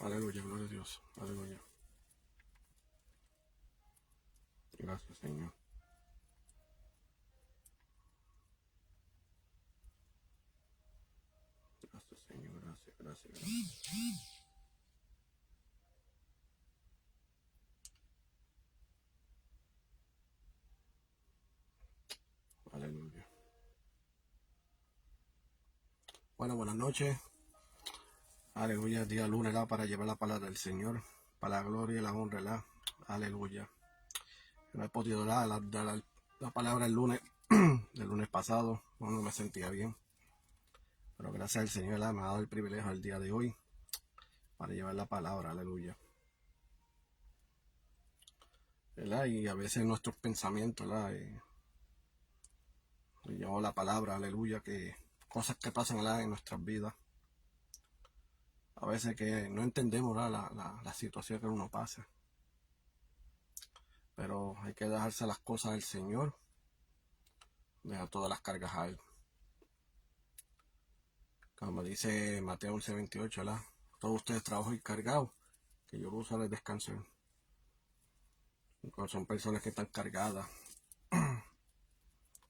Aleluya, gloria a Dios. Aleluya. Gracias, Señor. Gracias, Señor. Gracias, gracias, gracias. Aleluya. Bueno, buenas noches. Aleluya. Día lunes, para llevar la palabra del Señor. Para la gloria y la honra, Aleluya. No he podido dar la palabra el lunes, el lunes pasado. No me sentía bien. Pero gracias al Señor, me ha dado el privilegio el día de hoy para llevar la palabra. Aleluya. ¿Verdad? Y a veces nuestros pensamientos, llevo la palabra, aleluya, que cosas que pasan en nuestras vidas. A veces que no entendemos la situación que uno pasa. Pero hay que dejarse las cosas al Señor. Dejar todas las cargas a Él. Como dice Mateo 11:28, todos ustedes trabajan y cargados, que yo los haré descansar. Son personas que están cargadas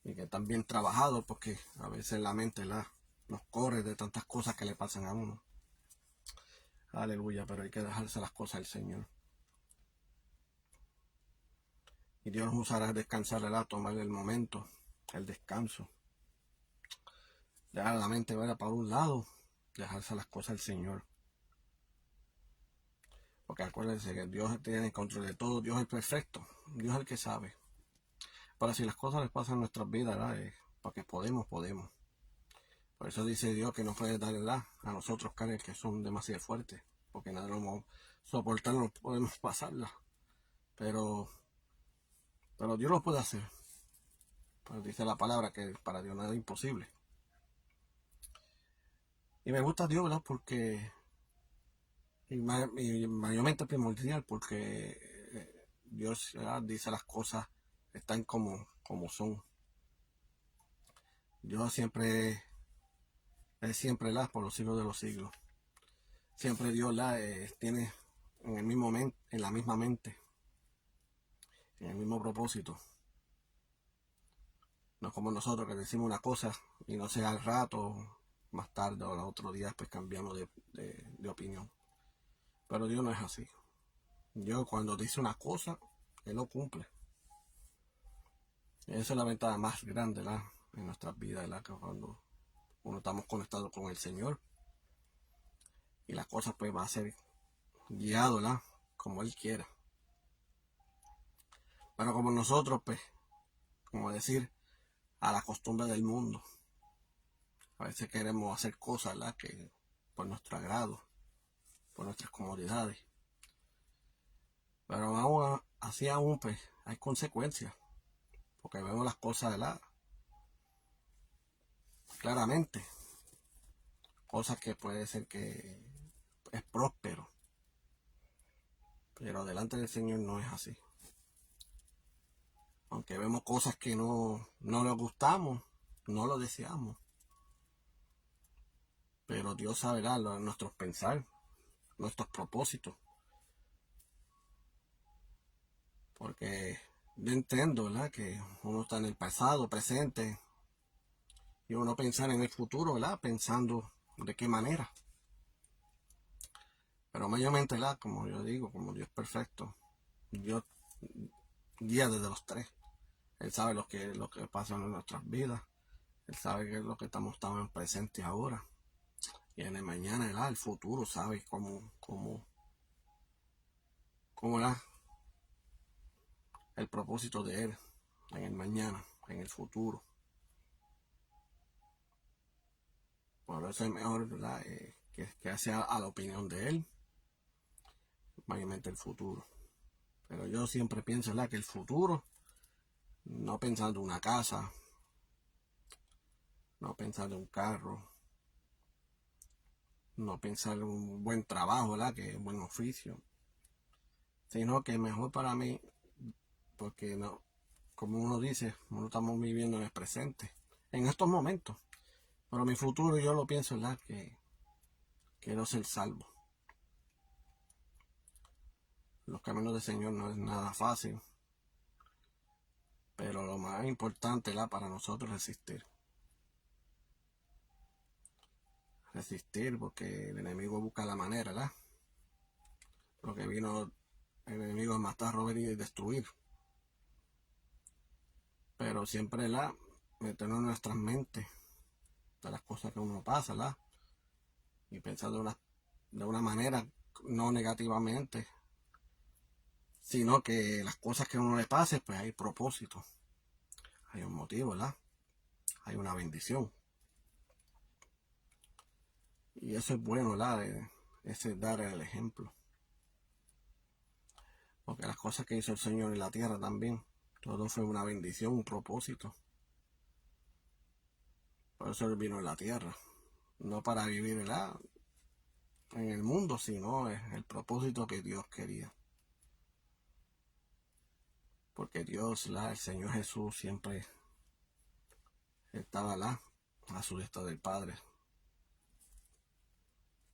y que están bien trabajados, porque a veces la mente nos corre de tantas cosas que le pasan a uno. Aleluya, pero hay que dejarse las cosas al Señor. Y Dios nos usará descansar, tomar el momento, el descanso. Dejar la mente para un lado, dejarse las cosas al Señor. Porque acuérdense que Dios tiene el control de todo, Dios es perfecto, Dios es el que sabe. Pero si las cosas les pasan en nuestras vidas, porque podemos. Por eso dice Dios que no puede darle a nosotros cargas que son demasiado fuertes, porque nada lo vamos a soportar, no podemos pasarlas. Pero Dios lo puede hacer. Pues dice la palabra que para Dios nada es imposible. Y me gusta Dios, ¿verdad? Porque, y mayormente primordial, porque Dios dice las cosas están como son. Dios siempre es siempre por los siglos de los siglos. Siempre Dios tiene en el mismo en la misma mente, en el mismo propósito. No como nosotros que decimos una cosa y no sea al rato, más tarde o el otro día, pues cambiamos de opinión. Pero Dios no es así. Dios cuando dice una cosa, Él lo cumple. Y esa es la ventaja más grande en nuestras vidas, que cuando uno estamos conectados con el Señor y las cosas pues va a ser guiado como Él quiera. Pero como nosotros pues, como decir, a la costumbre del mundo, a veces queremos hacer cosas que por nuestro agrado, por nuestras comodidades. Pero aún pues hay consecuencias, porque vemos las cosas claramente, cosas que puede ser que es próspero, pero delante del Señor no es así. Aunque vemos cosas que no nos gustamos, no lo deseamos, pero Dios sabe nuestros pensar, nuestros propósitos, porque yo entiendo que uno está en el pasado, presente, y uno pensar en el futuro, pensando de qué manera. Pero mayormente, como yo digo, como Dios es perfecto, Dios guía desde los tres. Él sabe lo que pasa en nuestras vidas. Él sabe que es lo que estamos presentes ahora. Y en el mañana, el futuro, sabe cómo el propósito de Él en el mañana, en el futuro. Por eso es mejor, que sea a la opinión de Él, mayormente el futuro. Pero yo siempre pienso, que el futuro, no pensando en una casa, no pensando en un carro, no pensar en un buen trabajo, que es un buen oficio, sino que mejor para mí, porque no, como uno dice, no estamos viviendo en el presente, en estos momentos. Pero mi futuro yo lo pienso, que quiero ser salvo. Los caminos del Señor no es nada fácil, pero lo más importante, ¿verdad?, para nosotros es resistir. Resistir porque el enemigo busca la manera, ¿verdad? Lo que vino el enemigo es matar, robar y destruir. Pero siempre, ¿verdad?, meternos en nuestras mentes de las cosas que uno pasa, ¿verdad? Y pensar de una manera, no negativamente, sino que las cosas que a uno le pase, pues hay propósito, hay un motivo, ¿verdad? Hay una bendición. Y eso es bueno, ¿verdad? Ese es dar el ejemplo. Porque las cosas que hizo el Señor en la tierra también, todo fue una bendición, un propósito. Por eso Él vino en la tierra. No para vivir, ¿verdad?, en el mundo, sino es el propósito que Dios quería. Porque Dios, el Señor Jesús, siempre estaba a su diestra del Padre.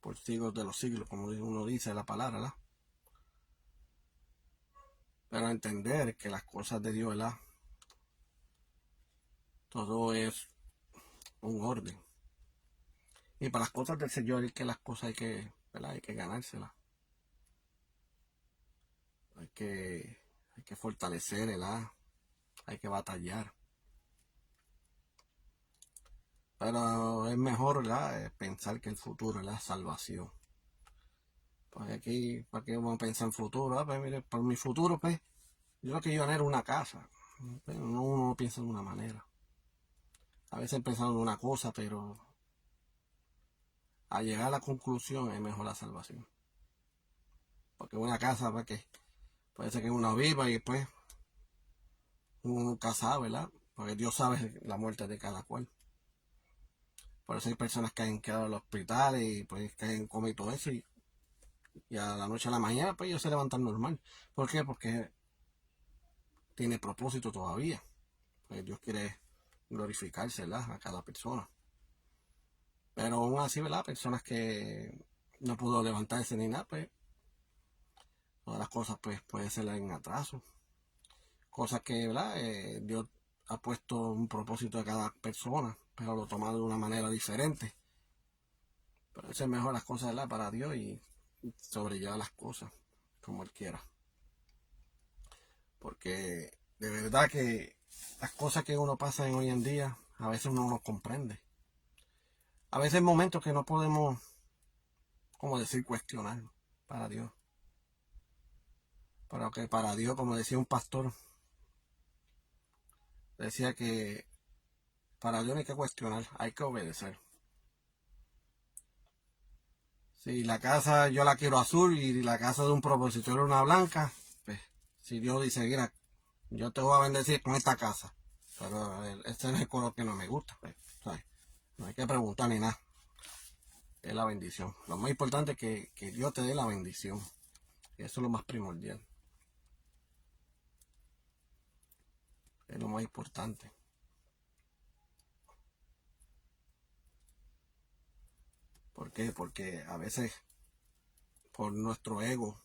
Por siglos de los siglos, como uno dice la palabra, ¿verdad? Pero entender que las cosas de Dios, ¿verdad?, todo es un orden. Y para las cosas del Señor es que las cosas ¿verdad?, hay que ganárselas. Hay que fortalecer, ¿verdad? Hay que batallar. Pero es mejor, ¿verdad?, pensar que el futuro es la salvación. Pues aquí, ¿para qué vamos a pensar en futuro? Pues mire, por mi futuro, pues, yo lo que yo anhelo una casa. Pero uno piensa de una manera. A veces pensamos en una cosa, pero al llegar a la conclusión es mejor la salvación. Porque una casa, pues, que puede ser que uno viva y después uno nunca sabe, ¿verdad? Porque Dios sabe la muerte de cada cual. Por eso hay personas que han quedado en los hospitales y pues que han comido todo eso y a la noche a la mañana pues ellos se levantan normal. ¿Por qué? Porque tiene propósito todavía. Pues Dios quiere glorificarse, ¿verdad?, a cada persona. Pero aún así, ¿verdad?, personas que no pudo levantarse ni nada, pues todas las cosas pues puede ser en atraso. Cosas que, ¿verdad?, Dios ha puesto un propósito de cada persona, pero lo toma de una manera diferente. Pero eso es mejor las cosas, ¿verdad?, para Dios y sobrellevar las cosas como Él quiera. Porque de verdad que las cosas que uno pasa hoy en día, a veces uno no comprende. A veces hay momentos que no podemos, como decir, cuestionar para Dios. Pero que para Dios, como decía un pastor, decía que para Dios no hay que cuestionar, hay que obedecer. Si la casa yo la quiero azul y la casa de un propositor es una blanca, pues si Dios dice, mira, yo te voy a bendecir con esta casa, pero este es el color que no me gusta, pues, ¿sabes? No hay que preguntar ni nada. Es la bendición. Lo más importante es que Dios te dé la bendición. Eso es lo más primordial. Es lo más importante. ¿Por qué? Porque a veces por nuestro ego,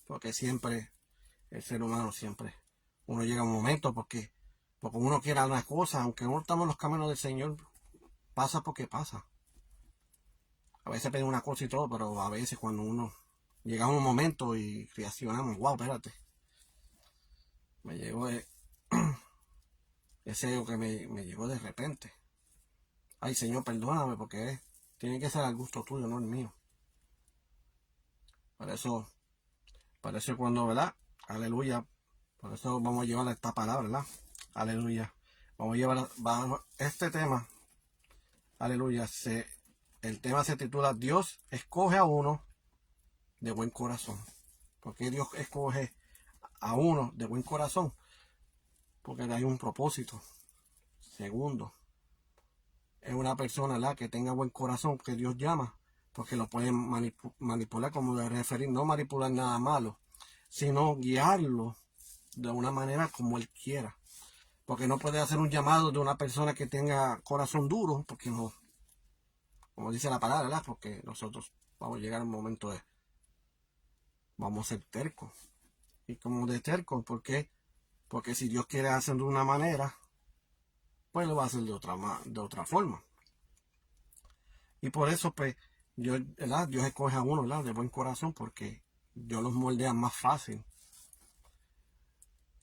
porque siempre el ser humano siempre, uno llega a un momento porque uno quiere una cosa, aunque uno estamos en los caminos del Señor, pasa porque pasa. A veces pedimos una cosa y todo, pero a veces cuando uno llega a un momento y reaccionamos, wow, espérate, me llegó ese ego que me llegó de repente. Ay, Señor, perdóname porque tiene que ser al gusto tuyo, no el mío. Por eso cuando, ¿verdad? Aleluya. Por eso vamos a llevar esta palabra, ¿verdad? Aleluya. Vamos a llevar este tema. Aleluya. El tema se titula Dios escoge a uno de buen corazón. ¿Por qué Dios escoge a uno de buen corazón? Porque hay un propósito. Segundo, es una persona, ¿verdad?, que tenga buen corazón, que Dios llama, porque lo pueden manipular, como de referir, no manipular nada malo, sino guiarlo de una manera como Él quiera. Porque no puede hacer un llamado de una persona que tenga corazón duro, porque no, como dice la palabra, ¿verdad? Porque nosotros vamos a llegar a un momento vamos a ser tercos. y como de terco. ¿Por qué? Porque si Dios quiere hacerlo de una manera, pues lo va a hacer de otra forma. Y por eso, pues, Dios escoge a uno, ¿verdad? De buen corazón, porque Dios los moldea más fácil.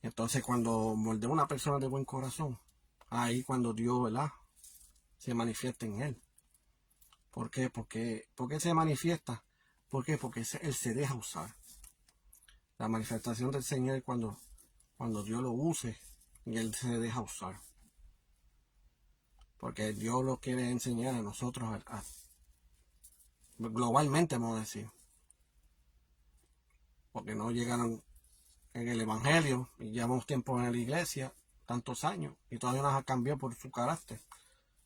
Entonces, cuando moldea a una persona de buen corazón, ahí cuando Dios, ¿verdad? Se manifiesta en él. ¿Por qué? Porque se manifiesta. ¿Por qué? Porque él se deja usar. La manifestación del Señor es cuando Dios lo use y él se deja usar. Porque Dios lo quiere enseñar a nosotros globalmente, vamos a decir. Porque no llegaron en el Evangelio y llevamos tiempo en la iglesia, tantos años, y todavía nos ha cambiado por su carácter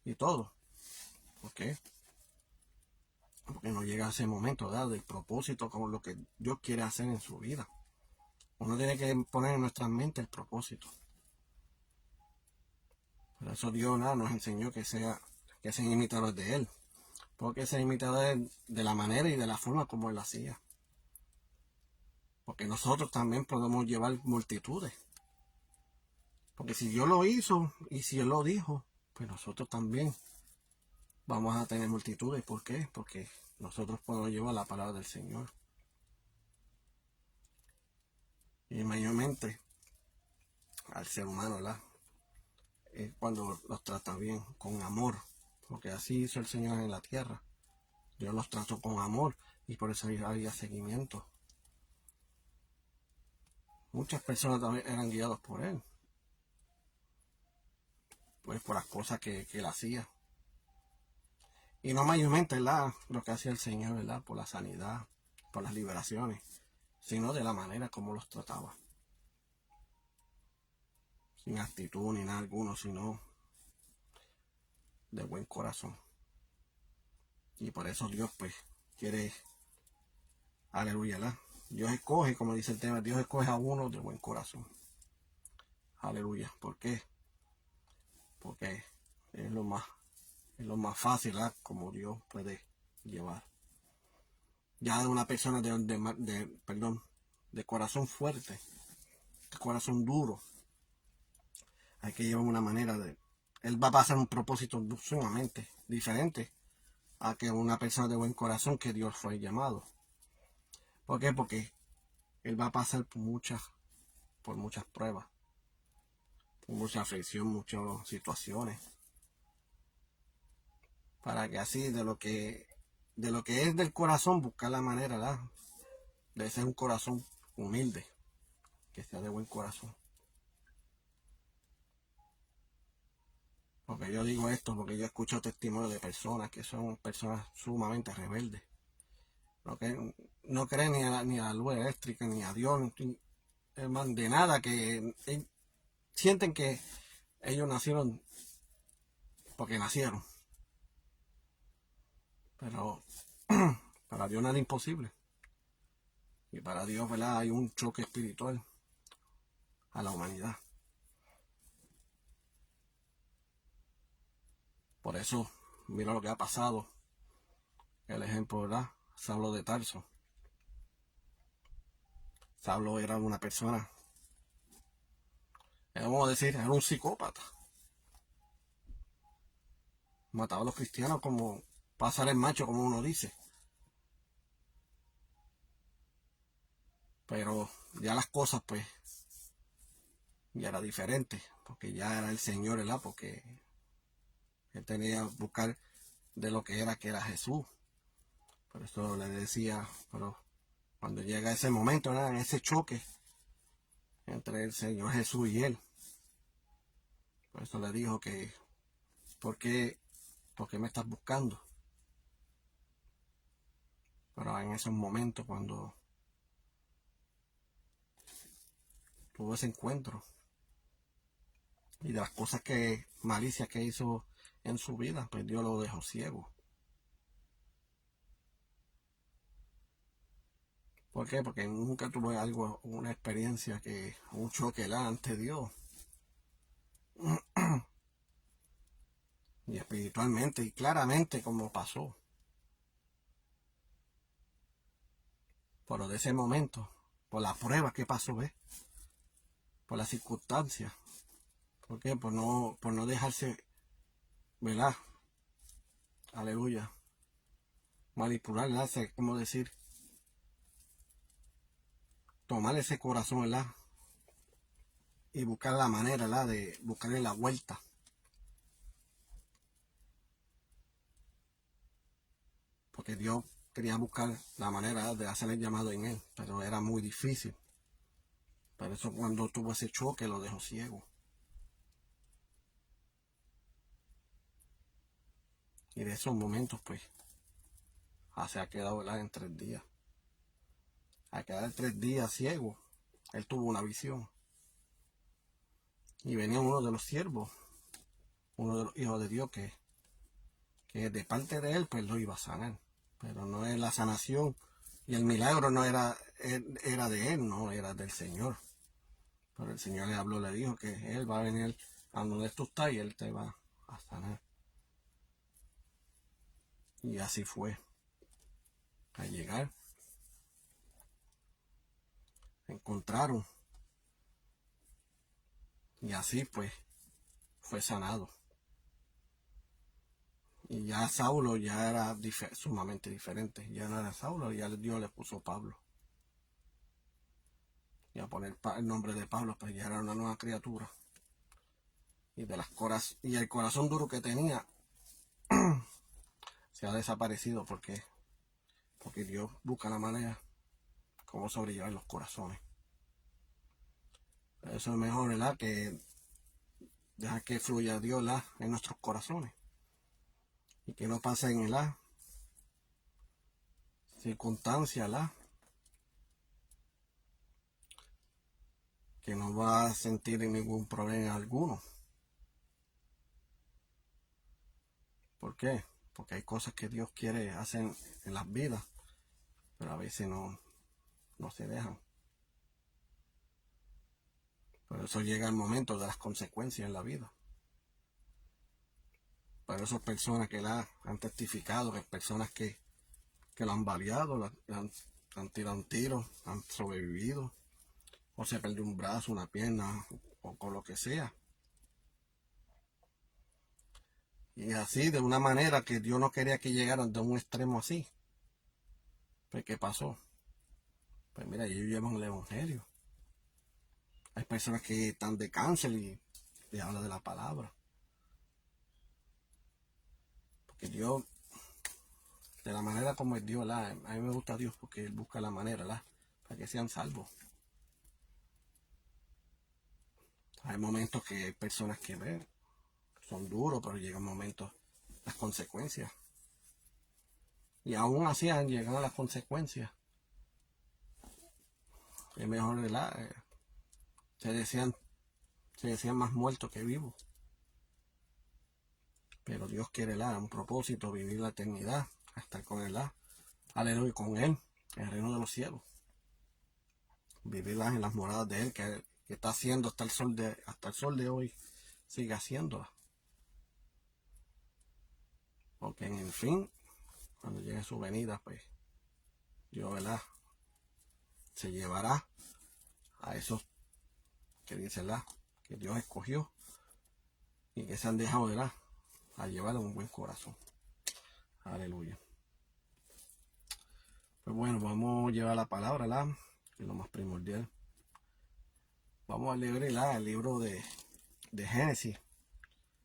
y todo. ¿Por qué? Porque no llega ese momento, ¿verdad? Del propósito, como lo que Dios quiere hacer en su vida. Uno tiene que poner en nuestra mente el propósito. Por eso Dios, nada, nos enseñó que sean imitadores de Él. Porque sean imitadores de la manera y de la forma como Él lo hacía. Porque nosotros también podemos llevar multitudes. Porque si Dios lo hizo y si Él lo dijo, pues nosotros también vamos a tener multitudes. ¿Por qué? Porque nosotros podemos llevar la palabra del Señor. Y mayormente al ser humano, ¿verdad? Cuando los trata bien, con amor. Porque así hizo el Señor en la tierra. Dios los trató con amor y por eso había seguimiento. Muchas personas también eran guiados por Él. Pues por las cosas que Él hacía. Y no mayormente, ¿verdad? Lo que hacía el Señor, ¿verdad? Por la sanidad, por las liberaciones, sino de la manera como los trataba. Sin actitud ni nada alguno, sino de buen corazón. Y por eso Dios, pues, quiere, aleluya, ¿verdad? Dios escoge, como dice el tema, Dios escoge a uno de buen corazón. Aleluya. ¿Por qué? Porque es lo más fácil, ¿verdad? Como Dios puede llevar. Ya de una persona de corazón fuerte, de corazón duro, hay que llevar una manera él va a pasar un propósito sumamente diferente a que una persona de buen corazón que Dios fue llamado. ¿Por qué? Porque él va a pasar por muchas pruebas, por mucha aflicción, muchas situaciones, para que así de lo que es del corazón buscar la manera, ¿verdad? De ser un corazón humilde, que sea de buen corazón. Porque yo digo esto porque yo escucho testimonios de personas que son personas sumamente rebeldes. No creen ni a la luz eléctrica, ni a Dios, de nada, que sienten que ellos nacieron porque nacieron. Pero para Dios nada es imposible. Y para Dios, ¿verdad? Hay un choque espiritual a la humanidad. Por eso, mira lo que ha pasado. El ejemplo, ¿verdad? Saulo de Tarso. Saulo era una persona, vamos a decir, era un psicópata. Mataba a los cristianos como pasar el macho, como uno dice. Pero ya las cosas, pues, ya era diferente. Porque ya era el Señor, ¿verdad? Porque él tenía que buscar de lo que era Jesús. Por eso le decía, pero cuando llega ese momento, ¿verdad? En ese choque entre el Señor Jesús y él, por eso le dijo que, ¿por qué me estás buscando? Pero en esos momentos, cuando tuvo ese encuentro y de las cosas malicias que hizo en su vida, pues Dios lo dejó ciego. ¿Por qué? Porque nunca tuvo una experiencia un choque ante Dios. Y espiritualmente y claramente como pasó. Pero de ese momento, por la prueba que pasó, ¿ves? Por las circunstancias. ¿Por qué? Por no dejarse, ¿verdad? Aleluya. Manipular, ¿verdad? Como decir, tomar ese corazón, ¿verdad? Y buscar la manera, ¿verdad? De buscarle la vuelta. Porque Dios quería buscar la manera de hacer el llamado en él, pero era muy difícil. Por eso cuando tuvo ese choque lo dejó ciego. Y de esos momentos, pues, se ha quedado, ¿verdad? En 3 días. Al quedar 3 días ciego, él tuvo una visión. Y venía uno de los siervos, uno de los hijos de Dios, que de parte de él, pues lo iba a sanar. Pero no es la sanación. Y el milagro no era de él, no, era del Señor. Pero el Señor le habló, le dijo que él va a venir a donde tú estás y él te va a sanar. Y así fue. Al llegar, encontraron. Y así pues fue sanado. Y ya Saulo ya era sumamente diferente. Ya no era Saulo, ya Dios le puso Pablo. Y a poner el nombre de Pablo, pues ya era una nueva criatura. Y el corazón duro que tenía se ha desaparecido porque Dios busca la manera como sobrellevar los corazones. Eso es mejor, ¿verdad? Que dejar que fluya Dios, ¿verdad? En nuestros corazones. Y que no pase en la circunstancia, ¿verdad? Que no va a sentir ningún problema alguno. ¿Por qué? Porque hay cosas que Dios quiere hacer en las vidas, pero a veces no se dejan. Por eso llega el momento de las consecuencias en la vida. Para esas personas que la han testificado, que personas que lo han baleado, han tirado un tiro, han sobrevivido, o se perdió un brazo, una pierna, o con lo que sea. Y así, de una manera que Dios no quería que llegaran de un extremo así. Pues, ¿qué pasó? Pues mira, ellos llevan el evangelio. Hay personas que están de cáncer y les habla de la palabra. Porque Dios, de la manera como es Dios, a mí me gusta Dios porque Él busca la manera, para que sean salvos. Hay momentos que hay personas que ven, son duros, pero llegan momentos, las consecuencias. Y aún así han llegado a las consecuencias. Es mejor, ¿verdad? Se decían más muertos que vivos. Pero Dios quiere, un propósito, vivir la eternidad, estar con Él, aleluya, con Él, en el reino de los cielos. Vivir en las moradas de Él, que está haciendo hasta el sol de hoy, sigue haciéndola. Porque en el fin, cuando llegue su venida, pues Dios, ¿verdad? Se llevará a esos que dice, que Dios escogió y que se han dejado, ¿verdad? A llevar un buen corazón. Aleluya. Pues bueno, vamos a llevar la palabra, que es lo más primordial. Vamos a leer el libro de Génesis.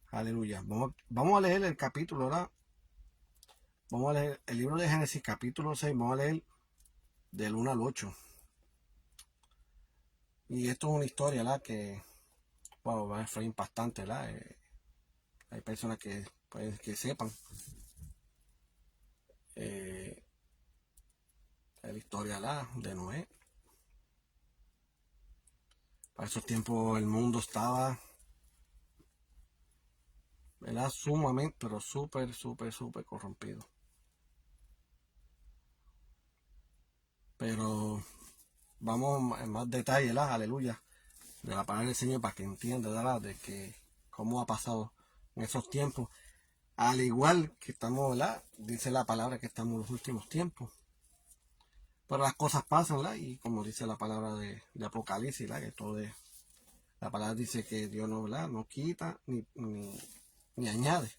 Aleluya. Vamos a leer el capítulo, ¿verdad? Vamos a leer el libro de Génesis, capítulo 6. Vamos a leer del 1 al 8. Y esto es una historia, que fue impactante, hay personas que, pues, que sepan la historia, de Noé. Para esos tiempos el mundo estaba, ¿verdad? Sumamente, pero súper corrompido. Pero vamos en más detalle, aleluya, de la palabra del Señor para que entienda, ¿verdad? De que cómo ha pasado en esos tiempos. Al igual que estamos, ¿verdad? Dice la palabra que estamos en los últimos tiempos. Pero las cosas pasan, ¿la? Y como dice la palabra de Apocalipsis, ¿la? Que todo es, la palabra dice que Dios no, ¿la? No quita ni añade.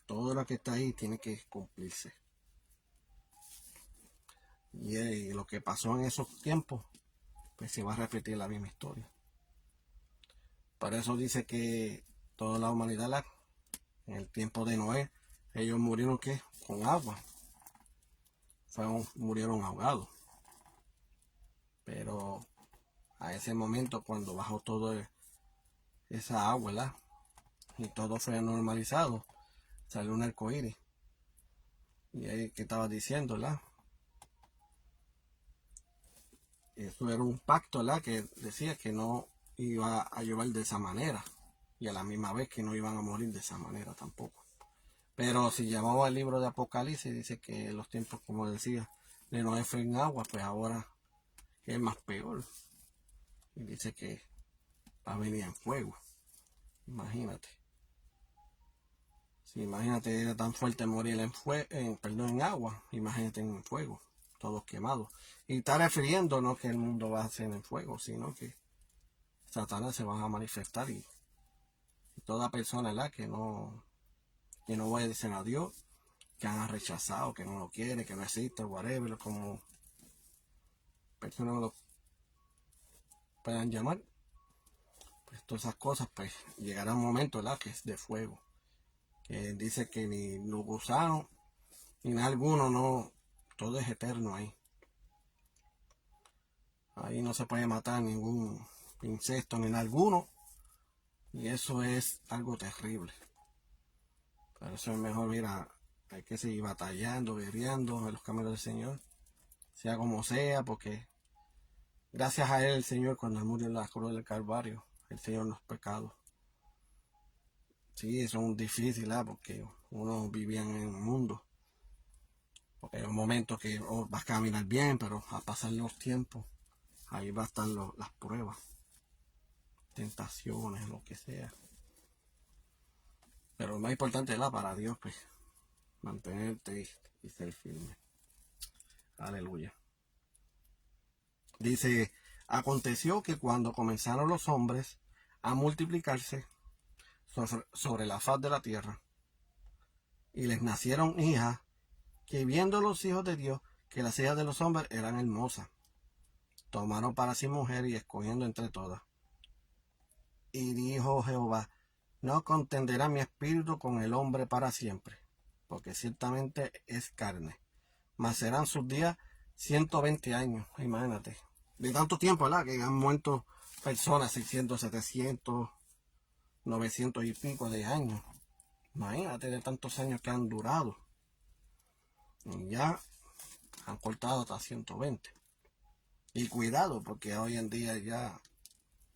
Todo lo que está ahí tiene que cumplirse. Y lo que pasó en esos tiempos, pues se va a repetir la misma historia. Por eso dice que toda la humanidad, en el tiempo de Noé, ellos murieron ¿qué? Con agua. Murieron ahogados. Pero a ese momento, cuando bajó toda esa agua, ¿verdad? Y todo fue normalizado, salió un arcoíris. Y ahí que estaba diciendo, ¿verdad? Eso era un pacto, ¿verdad? Que decía que no iba a llover de esa manera. Y a la misma vez que no iban a morir de esa manera tampoco. Pero si llamamos al libro de Apocalipsis, dice que los tiempos, como decía, de Noé fue en agua, pues ahora es más peor. Y dice que va a venir en fuego. Imagínate. Si imagínate, era tan fuerte morir en agua, imagínate en fuego, todos quemados. Y está refiriendo no que el mundo va a ser en fuego, sino que Satanás se va a manifestar y toda persona que no obedecen a Dios, que han rechazado, que no lo quiere, que no existe, whatever, como personas lo puedan llamar, pues todas esas cosas, pues llegará un momento, que es de fuego, que dice que ni los gusanos, ni nada alguno, no, todo es eterno ahí. Ahí no se puede matar ningún insecto ni nada alguno, y eso es algo terrible. Por eso es mejor, mira, hay que seguir batallando, guerreando en los caminos del Señor, sea como sea, porque gracias a Él, el Señor, cuando Él murió en la cruz del Calvario, el Señor nos pecados. Sí, eso es difícil, porque uno vivía en un mundo. Porque hay un momento que vas a caminar bien, pero a pasar los tiempos, ahí va a estar las pruebas, tentaciones, lo que sea. Pero lo más importante es para Dios, pues, mantenerte y ser firme. Aleluya. Dice, aconteció que cuando comenzaron los hombres a multiplicarse sobre la faz de la tierra, y les nacieron hijas, que viendo los hijos de Dios, que las hijas de los hombres eran hermosas, tomaron para sí mujer y escogiendo entre todas. Y dijo Jehová, no contenderá mi espíritu con el hombre para siempre, porque ciertamente es carne, mas serán sus días 120 años, imagínate. De tanto tiempo, ¿verdad? Que han muerto personas, 600, 700, 900 y pico de años. Imagínate de tantos años que han durado. Y ya han cortado hasta 120. Y cuidado, porque hoy en día ya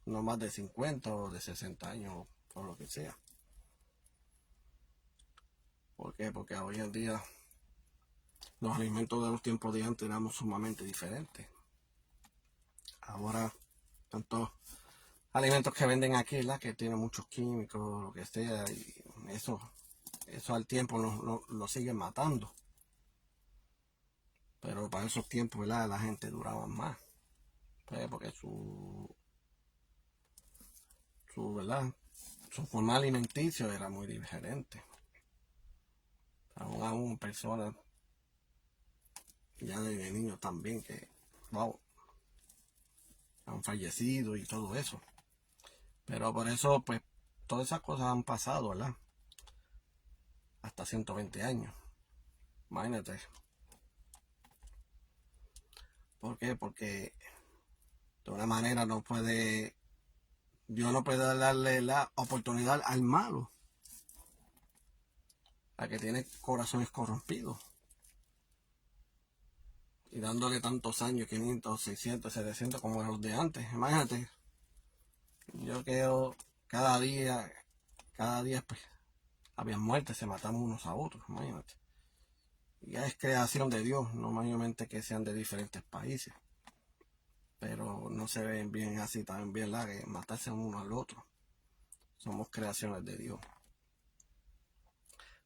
no más de 50 o de 60 años, o lo que sea. ¿Por qué? Porque hoy en día los alimentos de los tiempos de antes eran sumamente diferentes. Ahora, tantos alimentos que venden aquí, que tienen muchos químicos, lo que sea, y eso al tiempo lo siguen matando. Pero para esos tiempos, la gente duraba más. Pues porque ¿verdad? Su forma alimenticia era muy diferente. Aún personas ya de niños también que, wow, han fallecido y todo eso. Pero por eso, pues, todas esas cosas han pasado, ¿verdad? Hasta 120 años. Imagínate. ¿Por qué? Porque de una manera Dios no puede darle la oportunidad al malo, a que tiene corazones corrompidos. Y dándole tantos años, 500, 600, 700 como los de antes. Imagínate. Yo creo cada día pues había muertes, se mataban unos a otros, imagínate. Y ya es creación de Dios, no mayormente que sean de diferentes países. Pero no se ven bien así, también bien que matarse uno al otro. Somos creaciones de Dios.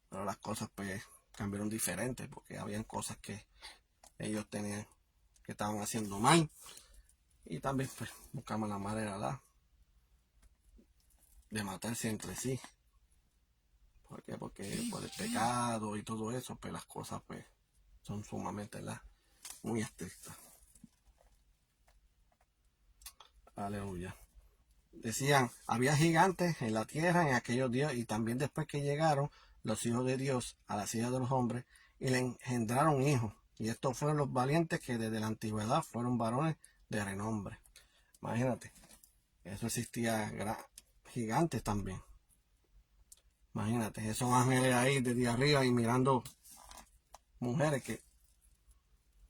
Pero las cosas pues cambiaron diferentes porque habían cosas que ellos tenían que estaban haciendo mal. Y también pues buscamos la manera de matarse entre sí. ¿Por qué? Porque por el pecado y todo eso, pues las cosas pues son sumamente muy estrictas. Aleluya. Decían, había gigantes en la tierra en aquellos días, y también después que llegaron los hijos de Dios a las hijas de los hombres y le engendraron hijos. Y estos fueron los valientes que desde la antigüedad fueron varones de renombre. Imagínate, eso existía gigantes también. Imagínate, esos ángeles ahí desde arriba y mirando mujeres que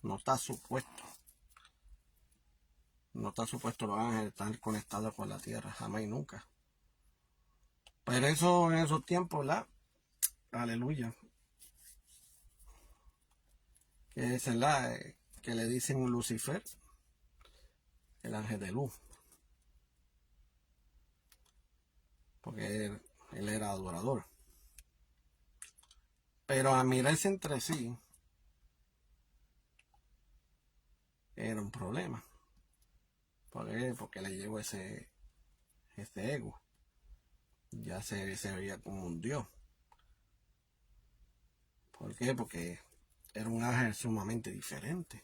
no está supuesto. No está supuesto los ángeles estar conectados con la tierra, jamás y nunca. Pero eso en esos tiempos, aleluya, que es que le dicen un Lucifer, el ángel de luz, porque él era adorador. Pero a mirarse entre sí era un problema. ¿Por qué? Porque le llegó ese ego. Ya se veía como un dios. ¿Por qué? Porque era un ángel sumamente diferente.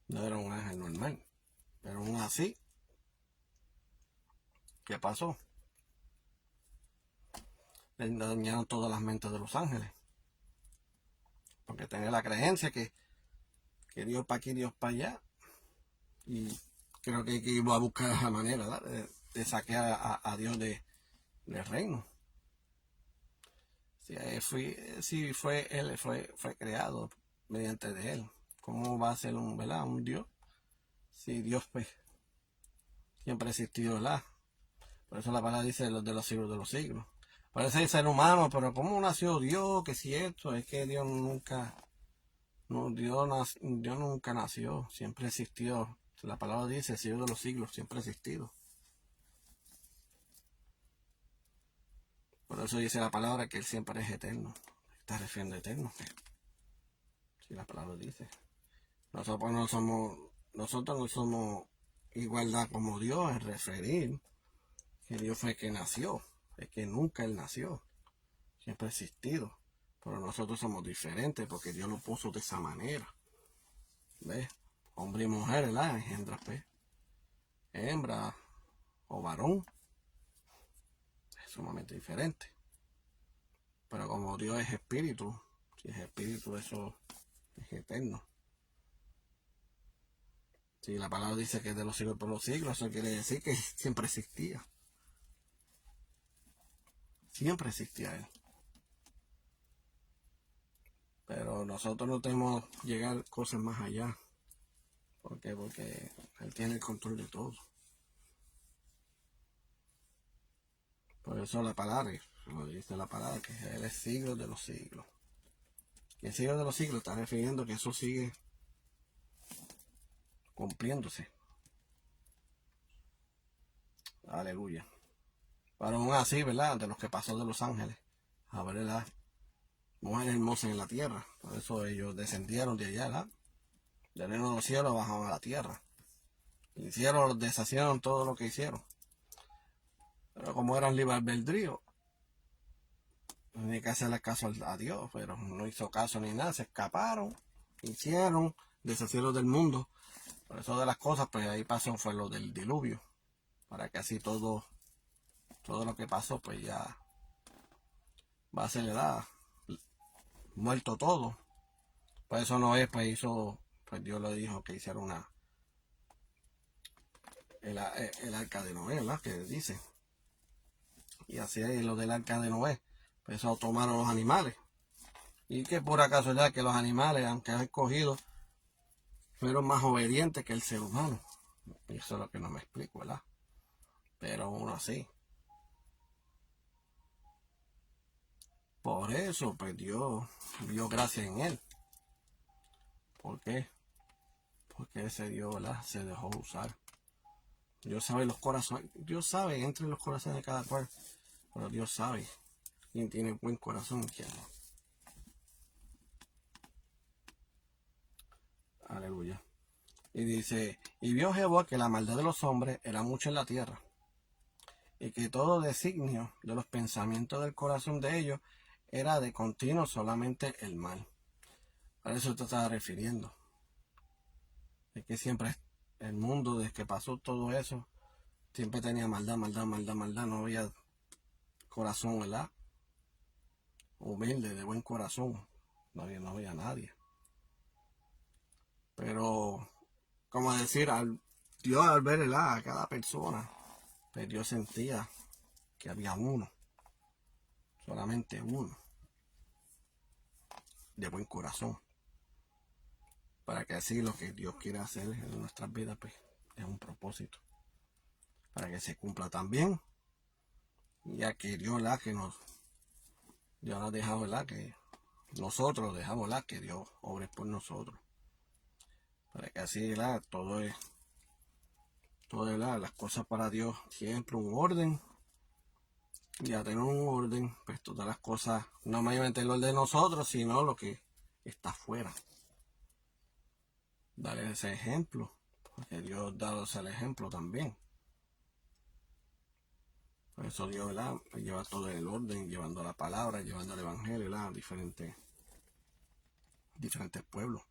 No era un ángel normal. Pero aún así, ¿qué pasó? Le dañaron todas las mentes de los ángeles. Porque tenía la creencia que Dios para aquí, Dios para allá. Y creo que iba a buscar la manera de saquear a Dios del reino. Si él fue creado mediante de él. ¿Cómo va a ser un Dios? Si Dios pues siempre ha existido, ¿verdad? Por eso la palabra dice de los siglos de los siglos. Parece el ser humano, pero ¿cómo nació Dios? Que si esto, es que Dios nunca nació, siempre existió. La palabra dice, el siglo de los siglos, siempre ha existido. Por eso dice la palabra que Él siempre es eterno. Está refiriendo a eterno. Si la palabra dice. Nosotros no somos igualdad como Dios, en referir que Dios fue el que nació. Es que nunca Él nació. Siempre ha existido. Pero nosotros somos diferentes porque Dios lo puso de esa manera. ¿Ves? Hombre y mujer, ¿verdad? Engendra, pues. Hembra o varón. Es sumamente diferente. Pero como Dios es espíritu, si es espíritu, eso es eterno. Si la palabra dice que es de los siglos por los siglos, eso quiere decir que siempre existía. Siempre existía Él. Pero nosotros no tenemos que llegar a cosas más allá. ¿Por qué? Porque Él tiene el control de todo. Por eso la palabra, lo dice la palabra, que Él es siglo de los siglos. Y el siglo de los siglos está refiriendo que eso sigue cumpliéndose. Aleluya. Pero aún así, ¿verdad? De los que pasó de los ángeles, a ver la mujer hermosa en la tierra. Por eso ellos descendieron de allá, ¿verdad? Del reino de los cielos bajaron a la tierra. Deshacieron todo lo que hicieron. Pero como eran libre albedrío, tenía que hacerle caso a Dios, pero no hizo caso ni nada, se escaparon, deshacieron del mundo. Por eso de las cosas, pues ahí pasó fue lo del diluvio, para que así todo lo que pasó, pues ya va a ser muerto todo. Por eso Noé pues pues Dios le dijo que hiciera el arca de Noé, ¿verdad? Que dice. Y así es lo del arca de Noé. Pues eso tomaron los animales. Y que por acaso ya que los animales, aunque han escogido, fueron más obedientes que el ser humano. Y eso es lo que no me explico, ¿verdad? Pero uno así. Por eso, pues Dios dio gracia en él. ¿Por qué? Porque ese Dios, ¿verdad? Se dejó usar. Dios sabe los corazones. Dios sabe entre los corazones de cada cual. Pero Dios sabe quién tiene buen corazón y quién no. Y dice, y vio Jehová que la maldad de los hombres era mucha en la tierra, y que todo designio de los pensamientos del corazón de ellos era de continuo solamente el mal. A eso te estaba refiriendo. Es que siempre el mundo, desde que pasó todo eso, siempre tenía maldad, maldad, maldad, maldad. No había corazón, ¿verdad? Humilde, de buen corazón. No había nadie. Pero, como decir, Dios al ver, ¿verdad?, a cada persona, pues Dios sentía que había uno, solamente uno, de buen corazón. Para que así lo que Dios quiere hacer en nuestras vidas, pues, es un propósito. Para que se cumpla también. Ya que Dios, ¿verdad?, que nos ha dejado, ¿verdad?, que nosotros dejamos, ¿verdad?, que Dios obre por nosotros. Para que así, ¿verdad?, todo, ¿verdad?, las cosas para Dios siempre un orden. Y a tener un orden, pues todas las cosas, no mayormente el orden de nosotros, sino lo que está afuera. Darle ese ejemplo, porque Dios da el ejemplo también. Por eso Dios, ¿verdad?, lleva todo el orden, llevando la palabra, llevando el evangelio, ¿verdad?, a diferentes pueblos.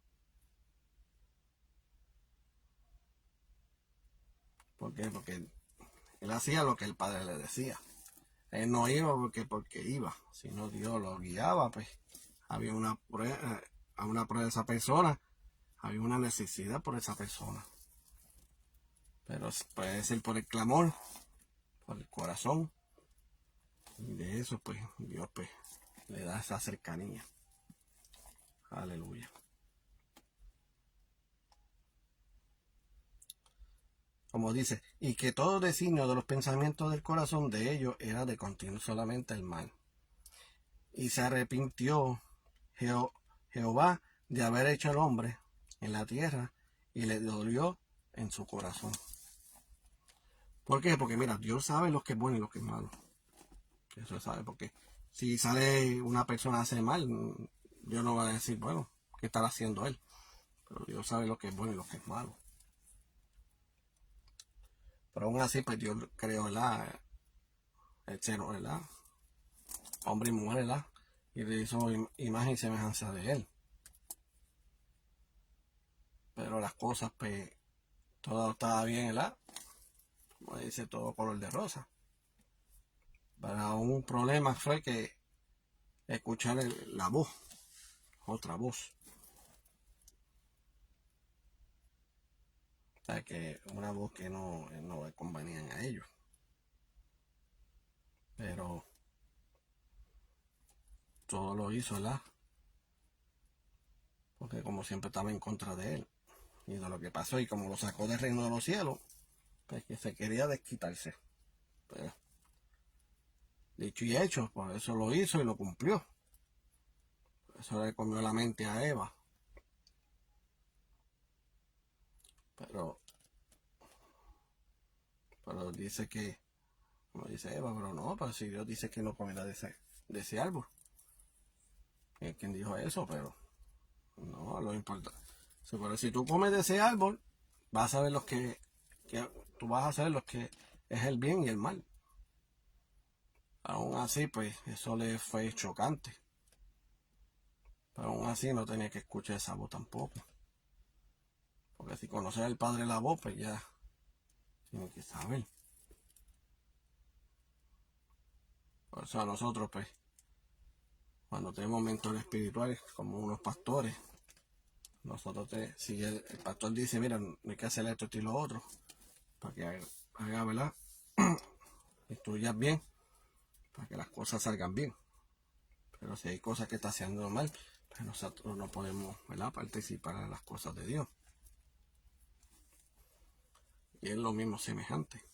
¿Por qué? Porque él hacía lo que el Padre le decía. Él no iba porque iba, sino Dios lo guiaba, pues había una prueba de esa persona, había una necesidad por esa persona. Pero puede ser por el clamor, por el corazón, y de eso pues Dios pues le da esa cercanía. Aleluya. Como dice, y que todo designio de los pensamientos del corazón de ellos era de continuo solamente el mal. Y se arrepintió Jehová de haber hecho al hombre en la tierra, y le dolió en su corazón. ¿Por qué? Porque mira, Dios sabe lo que es bueno y lo que es malo. Eso sabe, porque si sale una persona a hacer mal, Dios no va a decir, bueno, ¿qué estará haciendo él? Pero Dios sabe lo que es bueno y lo que es malo. Pero aún así, pues Dios creó, ¿verdad?, el ser, ¿verdad?, hombre y mujer, ¿verdad?, y le hizo imagen y semejanza de él. Pero las cosas, pues, todo estaba bien, ¿verdad?, como dice, todo color de rosa. Para un problema fue que escuchar la voz, otra voz. O sea, que una voz que no le convenían a ellos. Pero todo lo hizo, ¿verdad?, porque como siempre estaba en contra de él y de lo que pasó, y como lo sacó del reino de los cielos, pues que se quería desquitarse. Pero, dicho y hecho, por eso lo hizo y lo cumplió. Por eso le comió la mente a Eva. Pero dice que, como dice Eva, pero no, pero si Dios dice que no comerá de ese árbol. ¿Quién dijo eso? Pero no, lo importante. Pero si tú comes de ese árbol, vas a ver tú vas a saber lo que es el bien y el mal. Aún así, pues, eso le fue chocante. Pero aún así no tenía que escuchar esa voz tampoco. Porque si conoces al Padre la voz, pues ya tiene que saber. Por eso a nosotros, pues, cuando tenemos mentores espirituales, como unos pastores, nosotros si el pastor dice, mira, no hay que hacer esto y lo otro, para que haga, ¿verdad?, instruyas bien, para que las cosas salgan bien. Pero si hay cosas que está haciendo mal, pues nosotros no podemos, ¿verdad?, participar en las cosas de Dios. Y es lo mismo semejante.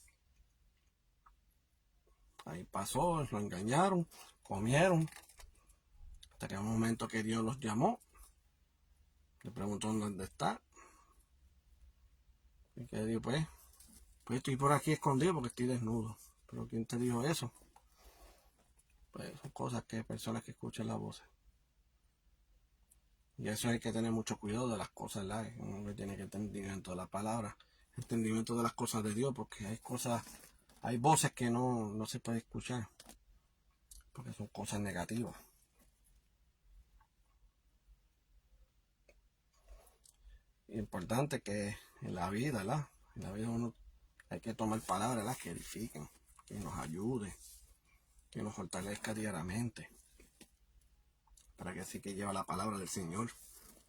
Ahí pasó, lo engañaron, comieron, hasta que en un momento que Dios los llamó, le preguntó dónde está, y que dijo, pues estoy por aquí escondido porque estoy desnudo. Pero ¿quién te dijo eso? Pues son cosas que personas que escuchan la voz. Y eso hay que tener mucho cuidado de las cosas, ¿verdad? Uno tiene que tener entendimiento de la palabra, entendimiento de las cosas de Dios, porque hay cosas, hay voces que no se puede escuchar, porque son cosas negativas. Importante que en la vida, ¿verdad? En la vida uno hay que tomar palabras, ¿verdad? Que edifiquen, que nos ayuden, que nos fortalezca diariamente, para que así que lleva la palabra del Señor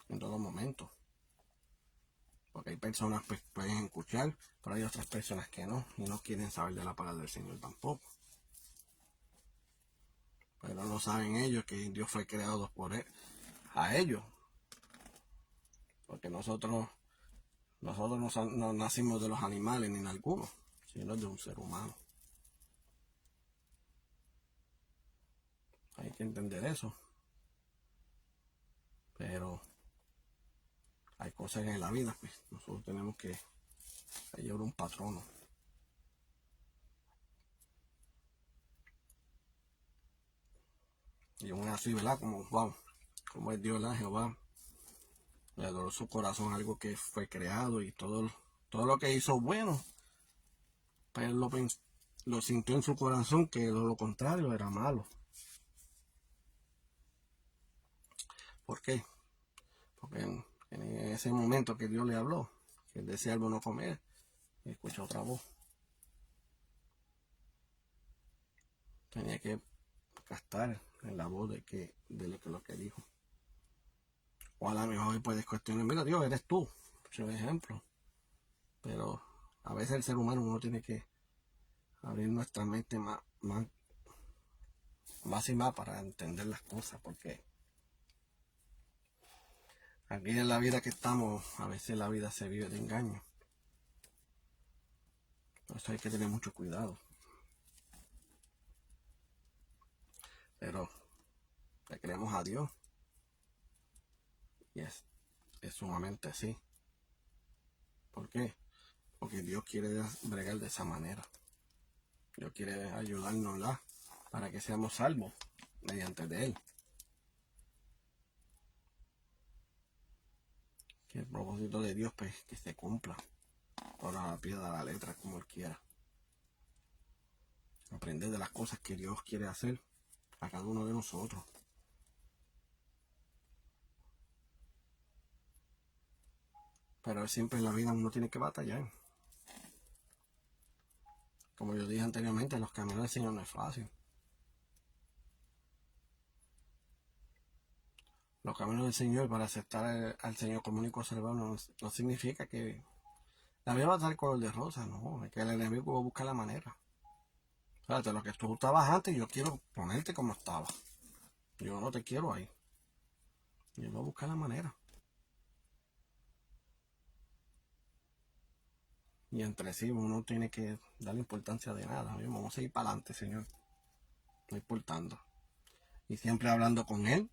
en todo momento. Porque hay personas que pueden escuchar, pero hay otras personas que no, y no quieren saber de la palabra del Señor tampoco. Pero no saben ellos que Dios fue creado por él, a ellos. Porque nosotros no nacimos de los animales ni de alguno, sino de un ser humano. Hay que entender eso. Pero hay cosas en la vida, pues nosotros tenemos que llevar un patrono. Y aún así, ¿verdad? Como es Dios, ¿verdad? Jehová le adoró su corazón algo que fue creado y todo lo que hizo bueno, pero lo sintió en su corazón que lo contrario era malo. ¿Por qué? Porque en ese momento que Dios le habló, que de ese árbol no comer, escuchó otra voz. Tenía que gastar en la voz de lo que dijo. O a lo mejor puedes cuestionar, mira Dios, eres tú, por ejemplo. Pero a veces el ser humano uno tiene que abrir nuestra mente más y más para entender las cosas, porque aquí en la vida que estamos, a veces la vida se vive de engaño. Por eso hay que tener mucho cuidado. Pero le creemos a Dios. Y es sumamente así. ¿Por qué? Porque Dios quiere bregar de esa manera. Dios quiere ayudarnos para que seamos salvos mediante de Él. Que el propósito de Dios, pues, que se cumpla por la pie de la letra, como Él quiera. Aprender de las cosas que Dios quiere hacer a cada uno de nosotros. Pero siempre en la vida uno tiene que batallar. Como yo dije anteriormente, los caminos del Señor no es fácil. Los caminos del Señor, para aceptar al Señor como único salvador, no significa que la vida va a estar color de rosa, no. Es que el enemigo va a buscar la manera. Fíjate, lo que tú estabas antes, yo quiero ponerte como estabas. Yo no te quiero ahí. Y él va a buscar la manera. Y entre sí uno tiene que darle importancia de nada. Vamos a ir para adelante, Señor. No importando. Y siempre hablando con Él.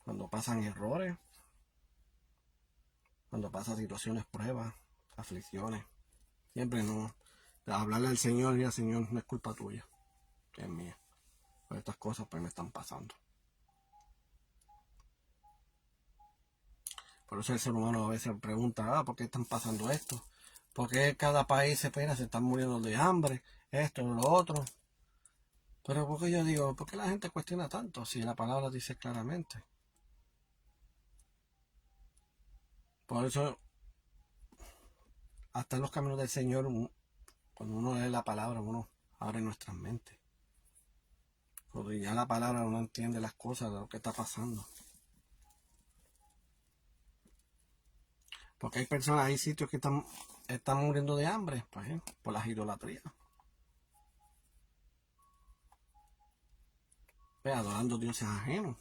Cuando pasan errores. Cuando pasan situaciones, pruebas, aflicciones. Siempre no. Hablarle al Señor y al Señor no es culpa tuya. Es mía. Pues estas cosas pues me están pasando. Por eso el ser humano a veces pregunta, ¿por qué están pasando esto? ¿Por qué cada país se están muriendo de hambre? Esto, lo otro. Pero porque yo digo, ¿por qué la gente cuestiona tanto? Si la palabra dice claramente. Por eso, hasta en los caminos del Señor, cuando uno lee la palabra, uno abre nuestras mentes. Cuando ya la palabra uno entiende las cosas de lo que está pasando. Porque hay personas, hay sitios que están muriendo de hambre, pues, por las idolatrías. Pues, adorando dioses ajenos.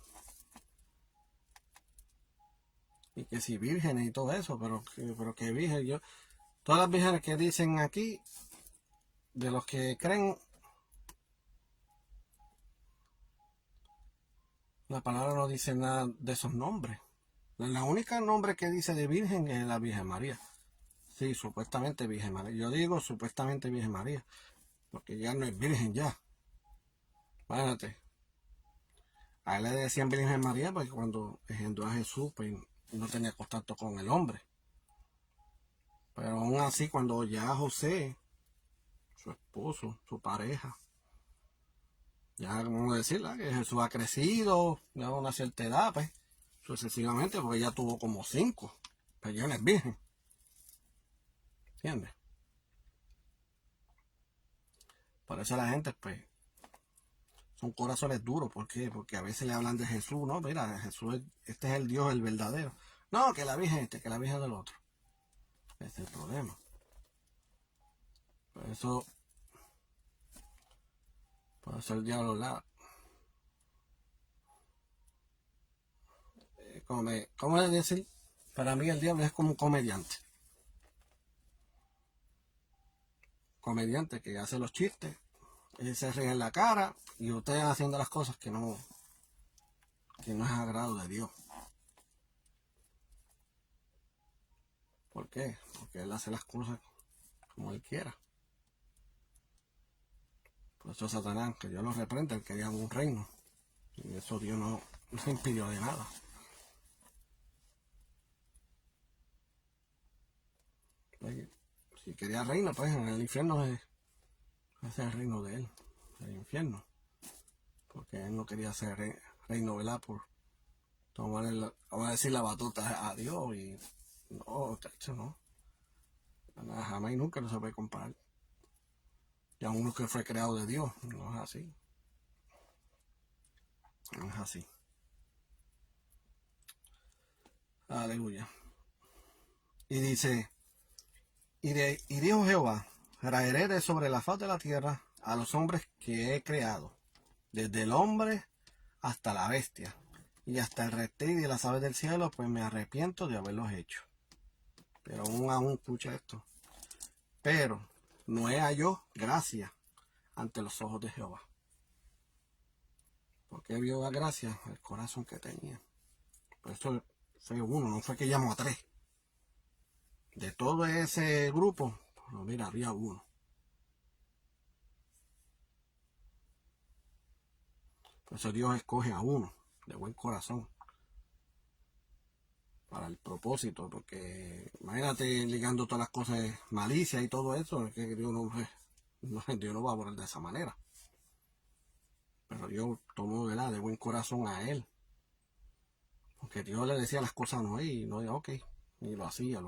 Y que si vírgenes y todo eso, pero que virgen, todas las vírgenes que dicen aquí, de los que creen, la palabra no dice nada de esos nombres. La única nombre que dice de virgen es la Virgen María. Sí, supuestamente Virgen María. Yo digo supuestamente Virgen María, porque ya no es virgen ya. Imagínate. A él le decían Virgen María porque cuando engendró a Jesús, pues no tenía contacto con el hombre. Pero aún así, cuando ya José, su esposo, su pareja, ya como decirla, que Jesús ha crecido, ya a una cierta edad, pues, sucesivamente, porque ya tuvo como 5, pues ya no es virgen, ¿entiendes? Por eso la gente, pues, son corazones duros. ¿Por qué? Porque a veces le hablan de Jesús, ¿no? Mira, Jesús, este es el Dios, el verdadero. No, que la Virgen que la Virgen del otro. Ese es el problema. Por eso, el diablo ¿cómo es decir? Para mí el diablo es como un comediante. Comediante que hace los chistes, y se ríe en la cara, y ustedes haciendo las cosas que no es agrado de Dios. ¿Por qué? Porque Él hace las cosas como Él quiera. Por eso Satanás, que Dios lo reprenda, Él quería un reino. Y eso Dios no se impidió de nada. Si quería reino, pues en el infierno ese es el reino de Él, el infierno. Porque Él no quería ser reino, ¿verdad? Por tomar vamos a decir, la batuta a Dios. Y no, tacho, no. Nada, jamás y nunca no se puede comparar. Y a uno que fue creado de Dios, no es así. No es así. Aleluya. Y dice, y dijo Jehová, traeré de sobre la faz de la tierra a los hombres que he creado, desde el hombre hasta la bestia, y hasta el reptil y las aves del cielo, pues me arrepiento de haberlos hecho. Pero aún escucha esto. Pero Noé halló gracia ante los ojos de Jehová. Porque vio la gracia, el corazón que tenía. Por eso fue uno, no fue que llamó a 3. De todo ese grupo, pues mira, había uno. Por eso Dios escoge a uno de buen corazón para el propósito, porque imagínate ligando todas las cosas, malicia y todo eso, es que Dios Dios no va a poner de esa manera. Pero Dios tomó de buen corazón a él, porque Dios le decía las cosas a Noé y Noé, ok, y lo hacía.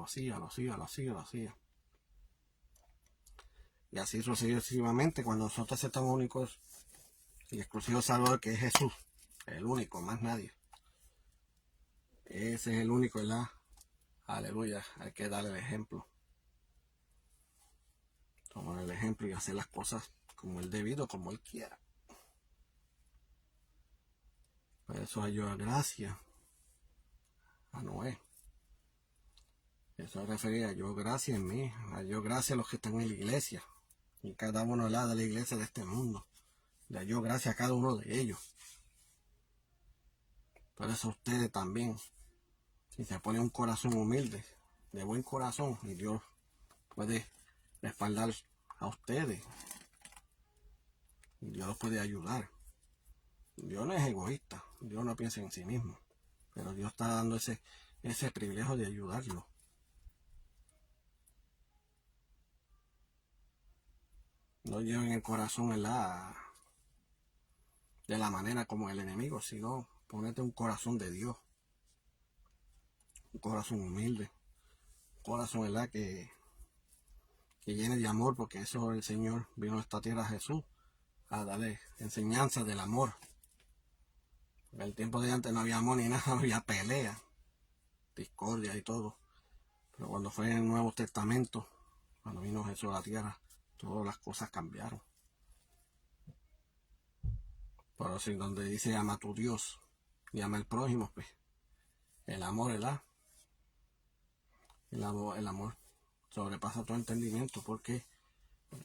Y así sucesivamente, cuando nosotros aceptamos únicos y exclusivos Salvador, que es Jesús, el único, más nadie. Ese es el único, ¿verdad? Aleluya, hay que darle el ejemplo. Tomar el ejemplo y hacer las cosas como Él debido, como Él quiera. Por eso halló gracia a Noé. Eso refería a yo gracia en mí, a yo gracia a los que están en la iglesia, y cada uno de la iglesia de este mundo. Le yo gracia a cada uno de ellos. Por eso ustedes también, si se pone un corazón humilde, de buen corazón, y Dios puede respaldar a ustedes, y Dios los puede ayudar. Dios no es egoísta, Dios no piensa en sí mismo, pero Dios está dando ese privilegio de ayudarlo. No lleven el corazón de la manera como el enemigo, sino ponete un corazón de Dios, un corazón humilde, un corazón que llene de amor, porque eso el Señor vino a esta tierra, Jesús, a darle enseñanza del amor. En el tiempo de antes no había amor ni nada, había pelea, discordia y todo. Pero cuando fue en el Nuevo Testamento, cuando vino Jesús a la tierra, todas las cosas cambiaron. Por eso donde dice ama a tu Dios y ama al prójimo, pues el amor, ¿verdad? El amor sobrepasa todo entendimiento. Porque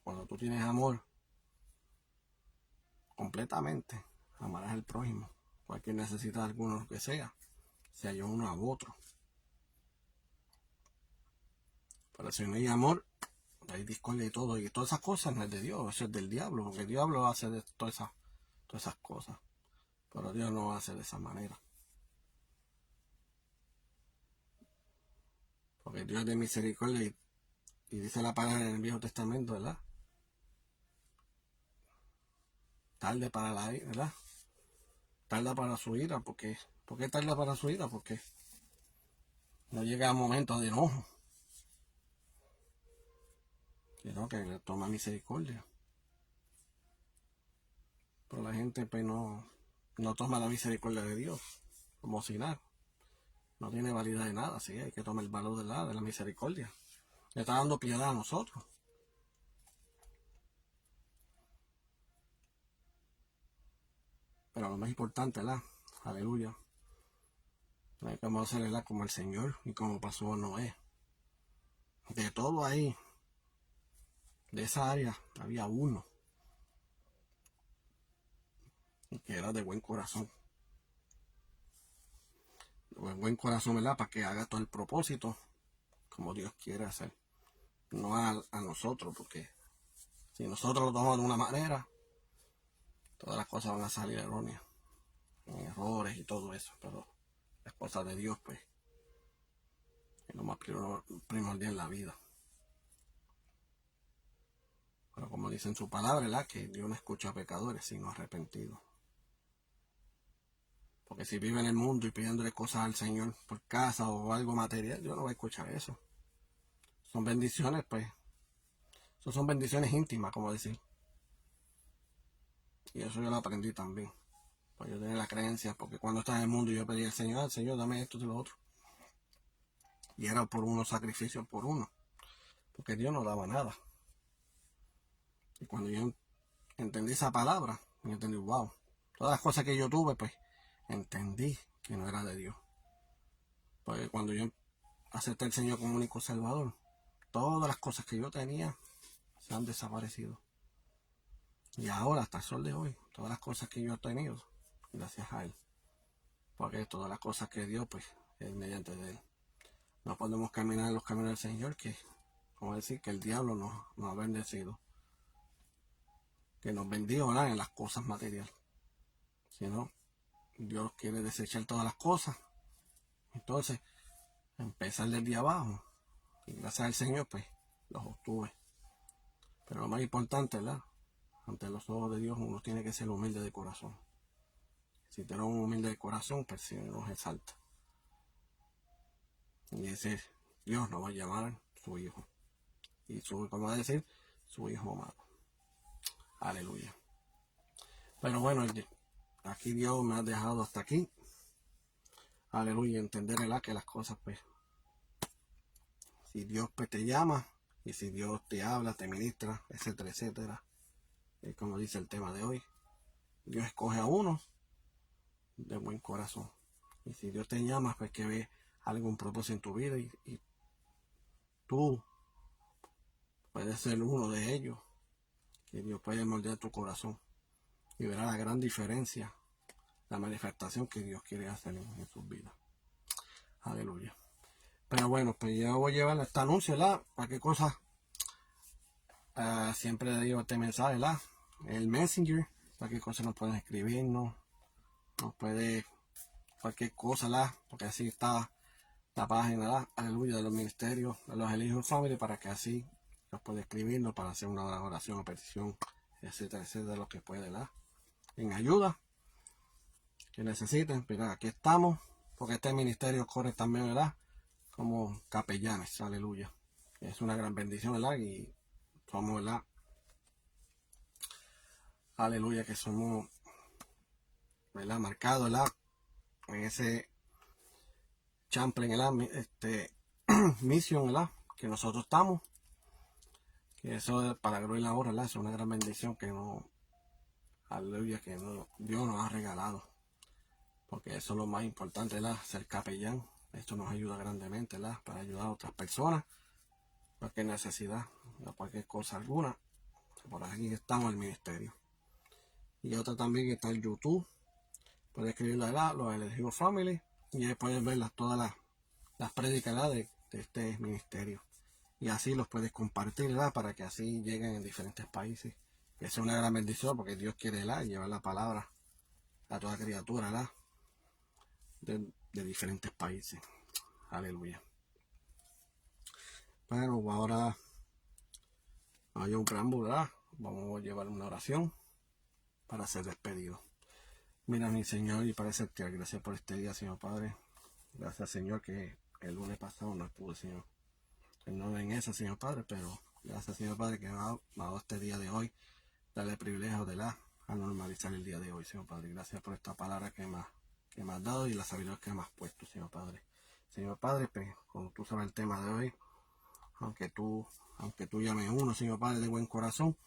cuando tú tienes amor completamente, amarás al prójimo, cualquier necesidad alguno que sea yo uno a otro. Pero si no hay amor, hay discordia y todo, y todas esas cosas no es de Dios, eso es del diablo, porque el diablo hace de todas esas cosas. Pero Dios no hace de esa manera. Porque Dios es de misericordia y dice la palabra en el Viejo Testamento, ¿verdad? Tarde para la ira, ¿verdad? Tarda para su ira, ¿por qué? ¿Por qué tarda para su ira? Porque no llega a momentos de enojo, sino que toma misericordia. Pero la gente pues no toma la misericordia de Dios, como si nada. No tiene validad de nada, así hay que tomar el valor de la misericordia. Le está dando piedad a nosotros. Pero lo más importante, ¿verdad? Aleluya. No hay que hacerle como el Señor y como pasó Noé. De todo ahí, de esa área, había uno que era de buen corazón. De buen corazón, ¿verdad? Para que haga todo el propósito como Dios quiere hacer. No a nosotros, porque si nosotros lo tomamos de una manera, todas las cosas van a salir erróneas, en errores y todo eso. Pero las cosas de Dios, pues, es lo más primordial en la vida. Pero como dice en su palabra, ¿verdad? Que Dios no escucha a pecadores, sino arrepentidos. Porque si vive en el mundo y pidiéndole cosas al Señor por casa o algo material, Dios no va a escuchar eso. Son bendiciones, pues. Eso son bendiciones íntimas, como decir. Y eso yo lo aprendí también. Pues yo tenía la creencia, porque cuando estaba en el mundo yo pedía al Señor, dame esto y lo otro. Y era por unos sacrificios por uno. Porque Dios no daba nada. Y cuando yo entendí esa palabra, yo entendí, wow. Todas las cosas que yo tuve, pues, entendí que no era de Dios. Porque cuando yo acepté al Señor como único Salvador, todas las cosas que yo tenía se han desaparecido. Y ahora, hasta el sol de hoy, todas las cosas que yo he tenido, gracias a Él. Porque todas las cosas que Dios, pues, es mediante de Él. No podemos caminar en los caminos del Señor, que, como decir, que el diablo nos ha bendecido. Que nos bendiga, ¿verdad? En las cosas materiales. Sino, Dios quiere desechar todas las cosas. Entonces, empezar desde abajo. Y gracias al Señor, pues, los obtuve. Pero lo más importante, ¿verdad? Ante los ojos de Dios uno tiene que ser humilde de corazón. Si tenemos un humilde de corazón, pues si nos exalta. Y ese Dios nos va a llamar su hijo. Y como va a decir, su hijo amado. Aleluya. Pero bueno, aquí Dios me ha dejado hasta aquí. Aleluya, entender que las cosas, pues, si Dios pues, te llama, y si Dios te habla, te ministra, etcétera, etcétera, como dice el tema de hoy, Dios escoge a uno de buen corazón. Y si Dios te llama, pues que ve algún propósito en tu vida y tú puedes ser uno de ellos, que Dios puede moldear tu corazón y verá la gran diferencia, la manifestación que Dios quiere hacer en sus vidas. Aleluya. Pero bueno, pues yo voy a llevar este anuncio, ¿verdad? Para qué cosa siempre le digo este mensaje, ¿verdad? El Messenger, para qué cosa nos pueden escribirnos, nos puede cualquier cosa, ¿verdad? Porque así está la página, ¿verdad? Aleluya, de los ministerios de los Elijah Family, para que así nos puede escribirnos para hacer una oración o petición, etcétera, etcétera, lo que puede, ¿verdad? En ayuda que necesiten, pero aquí estamos, porque este ministerio corre también, ¿verdad? Como capellanes, aleluya. Es una gran bendición, ¿verdad? Y somos, ¿verdad? Aleluya, que somos, ¿verdad? Marcados, ¿verdad? En ese Champlain, ¿verdad? Misión, ¿verdad? Que nosotros estamos. Que eso es para la gloria y la honra, ¿verdad? Es una gran bendición que no, aleluya, que no, Dios nos ha regalado. Porque eso es lo más importante, ¿verdad? Ser capellán. Esto nos ayuda grandemente, ¿verdad? Para ayudar a otras personas. Cualquier necesidad, o cualquier cosa alguna. Por aquí estamos en el ministerio. Y otra también que está en YouTube. Puedes escribirla, ¿verdad? Los Elijah Family. Y ahí puedes ver todas las prédicas, ¿verdad? De este ministerio. Y así los puedes compartir, ¿verdad? Para que así lleguen en diferentes países. Que sea una gran bendición porque Dios quiere, ¿verdad? Llevar la palabra a toda criatura, ¿verdad? De diferentes países. Aleluya. Bueno, ahora no hay un preámbulo, ¿verdad? Vamos a llevar una oración para ser despedidos. Mira, mi Señor y Padre Celestial, gracias por este día, Señor Padre. Gracias, Señor, que el lunes pasado no pude, Señor. No en eso, Señor Padre, pero gracias, Señor Padre, que me ha dado este día de hoy, darle el privilegio de a normalizar el día de hoy, Señor Padre. Gracias por esta palabra que me has dado y la sabiduría que me has puesto, Señor Padre. Señor Padre, pues, como tú sabes el tema de hoy, aunque tú llames uno, Señor Padre, de buen corazón,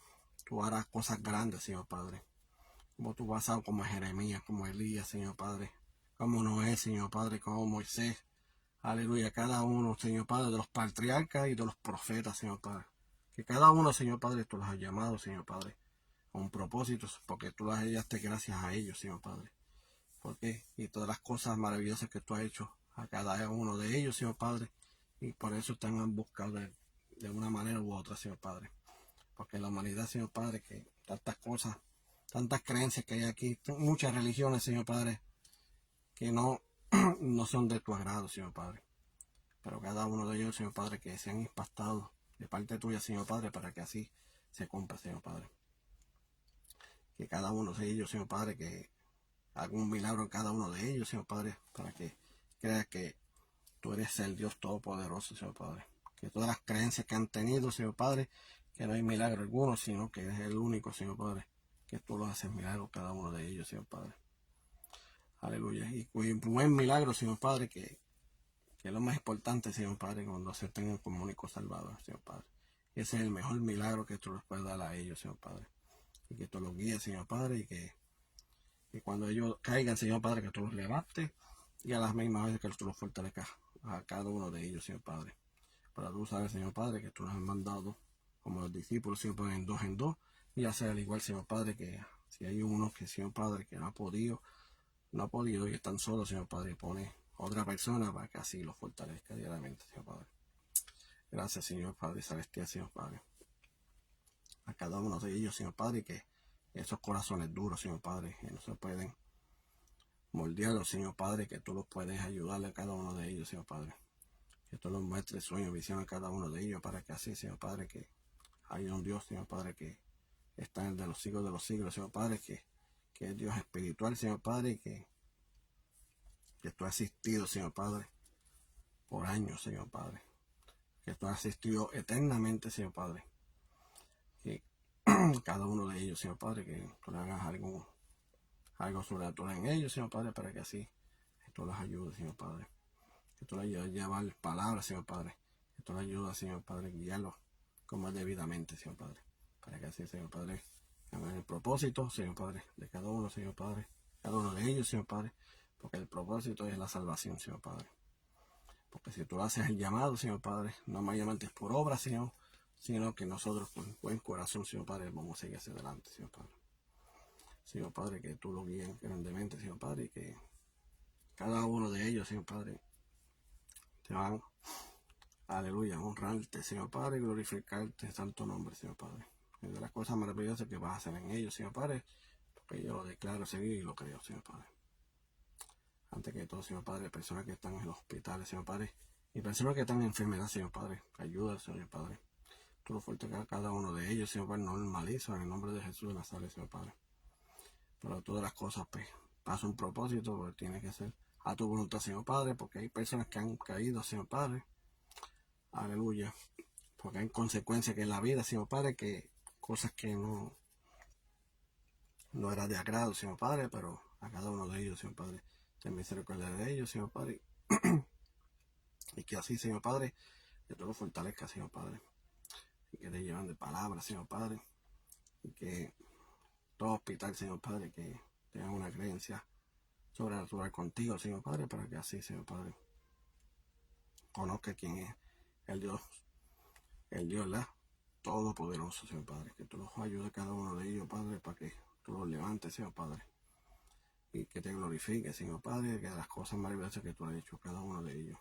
tú harás cosas grandes, Señor Padre. Como tú vas a como Jeremías, como Elías, Señor Padre, como Noé, Señor Padre, como Moisés. Aleluya, cada uno, Señor Padre, de los patriarcas y de los profetas, Señor Padre. Que cada uno, Señor Padre, tú los has llamado, Señor Padre, con propósitos, porque tú las hallaste gracias a ellos, Señor Padre. Porque y todas las cosas maravillosas que tú has hecho a cada uno de ellos, Señor Padre, y por eso están buscando de una manera u otra, Señor Padre. Porque la humanidad, Señor Padre, que tantas cosas, tantas creencias que hay aquí, muchas religiones, Señor Padre, que no, no son de tu agrado, Señor Padre. Pero cada uno de ellos, Señor Padre, que sean impactados de parte tuya, Señor Padre, para que así se cumpla, Señor Padre. Que cada uno de ellos, Señor Padre, que haga un milagro en cada uno de ellos, Señor Padre, para que creas que tú eres el Dios Todopoderoso, Señor Padre. Que todas las creencias que han tenido, Señor Padre, que no hay milagro alguno, sino que eres el único, Señor Padre, que tú lo haces milagro cada uno de ellos, Señor Padre. Aleluya. Y un buen milagro, Señor Padre, que es lo más importante, Señor Padre, cuando se tengan como único Salvador, Señor Padre. Ese es el mejor milagro que tú les puedes dar a ellos, Señor Padre. Y que tú los guíes, Señor Padre, y que cuando ellos caigan, Señor Padre, que tú los levantes y a las mismas veces que tú los fortalezcas a cada uno de ellos, Señor Padre. Para tú saber, Señor Padre, que tú los has mandado como los discípulos, Señor Padre, en dos, y hacer al igual, Señor Padre, que si hay uno que, Señor Padre, que no ha podido y están solos, Señor Padre, pone otra persona para que así los fortalezca diariamente, Señor Padre. Gracias, Señor Padre Celestial, Señor Padre. A cada uno de ellos, Señor Padre, que esos corazones duros, Señor Padre, que no se pueden moldearlos, Señor Padre, que tú los puedes ayudarle a cada uno de ellos, Señor Padre. Que tú los muestres sueños, visión a cada uno de ellos, para que así, Señor Padre, que hay un Dios, Señor Padre, que está en el de los siglos, Señor Padre, que es Dios espiritual, Señor Padre, y que tú has asistido, Señor Padre, por años, Señor Padre. Que tú has asistido eternamente, Señor Padre. Que cada uno de ellos, Señor Padre, que tú le hagas algo sobrenatural en ellos, Señor Padre, para que así tú los ayudes, Señor Padre. Que tú les ayudes a llevar palabras, Señor Padre. Que tú les ayudes, Señor Padre, a guiarlos como es debidamente, Señor Padre. Para que así, Señor Padre, hagan el propósito, Señor Padre, de cada uno, Señor Padre. Cada uno de ellos, Señor Padre. Porque el propósito es la salvación, Señor Padre. Porque si tú haces el llamado, Señor Padre, no mayormente es por obra, Señor, sino que nosotros con buen corazón, Señor Padre, vamos a seguir hacia adelante, Señor Padre. Señor Padre, que tú lo guíes grandemente, Señor Padre, y que cada uno de ellos, Señor Padre, te van, aleluya, a honrarte, Señor Padre, y glorificarte en santo nombre, Señor Padre. Es de las cosas maravillosas que vas a hacer en ellos, Señor Padre, porque yo lo declaro seguir y lo creo, Señor Padre. Antes que todo, Señor Padre, personas que están en los hospitales, Señor Padre, y personas que están en enfermedad, Señor Padre, ayuda, Señor Padre. Tú lo fortaleces a cada uno de ellos, Señor Padre, normaliza en el nombre de Jesús de Nazaret, Señor Padre. Pero todas las cosas, pues, pasa un propósito, porque tiene que ser a tu voluntad, Señor Padre, porque hay personas que han caído, Señor Padre. Aleluya. Porque hay consecuencias que en la vida, Señor Padre, que cosas que no era de agrado, Señor Padre, pero a cada uno de ellos, Señor Padre, ten misericordia de ellos, Señor Padre. Y que así, Señor Padre, que tú lo fortalezcas, Señor Padre. Y que te llevan de palabras, Señor Padre. Y que todo hospital, Señor Padre, que tengan una creencia sobrenatural contigo, Señor Padre, para que así, Señor Padre, conozca quién es el Dios, ¿verdad? Todopoderoso, Señor Padre. Que tú los ayudes a cada uno de ellos, Padre, para que tú los levantes, Señor Padre. Y que te glorifique, Señor Padre, que las cosas maravillosas que tú has hecho cada uno de ellos.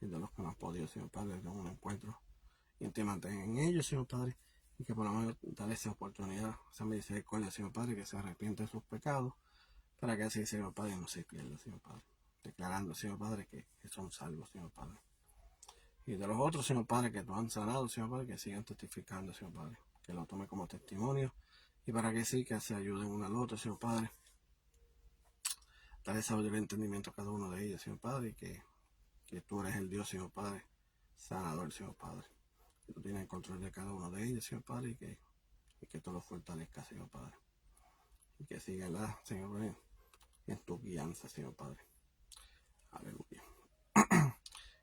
Y de los que no has podido, Señor Padre, de un encuentro. Y te mantengan en ellos, Señor Padre. Y que por lo menos darle esa oportunidad, esa misericordia, Señor Padre, que se arrepiente de sus pecados, para que así, Señor Padre, no se pierda, Señor Padre. Declarando, Señor Padre, que son salvos, Señor Padre. Y de los otros, Señor Padre, que nos han sanado, Señor Padre, que sigan testificando, Señor Padre. Que lo tome como testimonio. Y para que sí, que se ayuden uno al otro, Señor Padre. Dale sabiduría y entendimiento a cada uno de ellos, Señor Padre. Y que tú eres el Dios, Señor Padre, sanador, Señor Padre. Que tú tienes el control de cada uno de ellos, Señor Padre. Y que tú los fortalezcas, Señor Padre. Y que sigan, Señor Padre, en tu guianza, Señor Padre. Aleluya.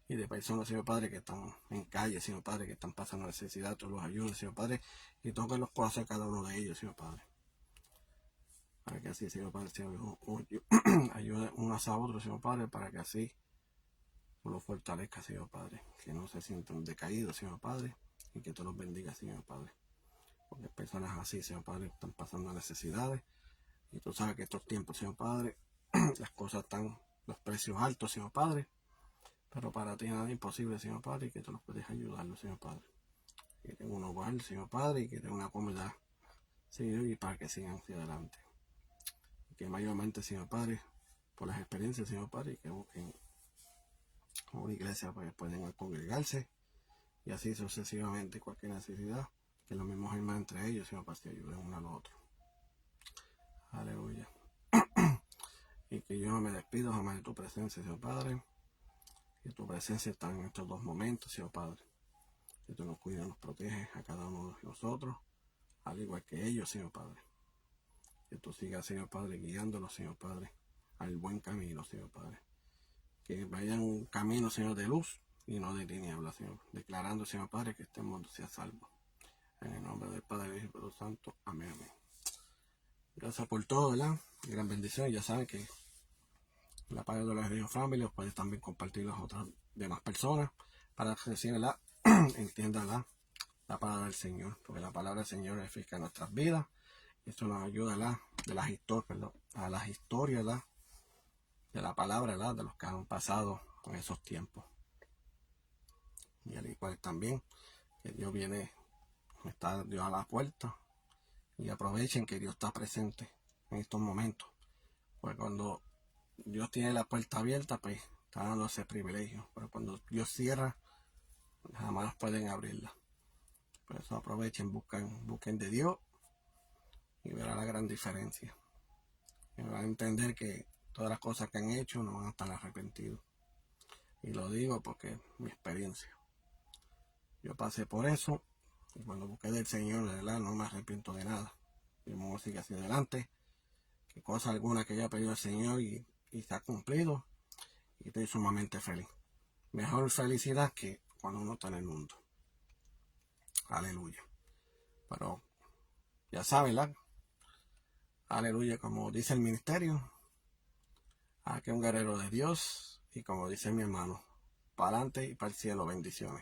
Y de personas, Señor Padre, que están en calle, Señor Padre, que están pasando necesidad, tú los ayudes, Señor Padre, y toques los corazones cada uno de ellos, Señor Padre. Para que así, Señor Padre, ayude unos a otros, Señor Padre, para que así tú los fortalezcas, Señor Padre, que no se sientan decaídos, Señor Padre, y que tú los bendigas, Señor Padre. Porque personas así, Señor Padre, están pasando necesidades, y tú sabes que estos tiempos, Señor Padre, las cosas están, los precios altos, Señor Padre, pero para ti nada es imposible, Señor Padre, y que tú los puedes ayudarlos, Señor Padre. Que tengan un hogar, Señor Padre, y que tengan una comida, Señor, y para que sigan hacia adelante. Y que mayormente, Señor Padre, por las experiencias, Señor Padre, y que busquen una iglesia para que puedan congregarse, y así sucesivamente, cualquier necesidad, que los mismos hermanos entre ellos, Señor Padre, se ayuden uno al otro. Aleluya. Y que yo no me despido jamás de tu presencia, Señor Padre. Que tu presencia está en estos dos momentos, Señor Padre. Que tú nos cuidas, nos proteges a cada uno de nosotros, al igual que ellos, Señor Padre. Que tú sigas, Señor Padre, guiándolos, Señor Padre, al buen camino, Señor Padre. Que vayan un camino, Señor, de luz y no de tinieblas, Señor. Declarando, Señor Padre, que este mundo sea salvo. En el nombre del Padre, del Hijo y del Espíritu Santo. Amén, amén. Gracias por todo, ¿verdad? Gran bendición. Ya saben que la página de los Radio Family puedes también compartirlo a otras demás personas para que recién entiendan la palabra del Señor, porque la palabra del Señor es eficaz en nuestras vidas. Esto nos ayuda de las historias, a las historias de la palabra, de los que han pasado en esos tiempos. Y al igual también que Dios está Dios a la puerta, y aprovechen que Dios está presente en estos momentos, porque cuando Dios tiene la puerta abierta, pues está dando ese privilegio, pero cuando Dios cierra, jamás pueden abrirla. Por eso aprovechen, busquen de Dios y verán la gran diferencia. Y van a entender que todas las cosas que han hecho no van a estar arrepentidos. Y lo digo porque mi experiencia. Yo pasé por eso y cuando busqué del Señor, de verdad, no me arrepiento de nada. Yo me voy a seguir hacia adelante. Que cosa alguna que haya pedido el Señor y se ha cumplido. Y estoy sumamente feliz. Mejor felicidad que cuando uno está en el mundo. Aleluya. Pero ya saben, ¿verdad? Aleluya, como dice el ministerio. Aquí un guerrero de Dios. Y como dice mi hermano, para adelante y para el cielo, bendiciones.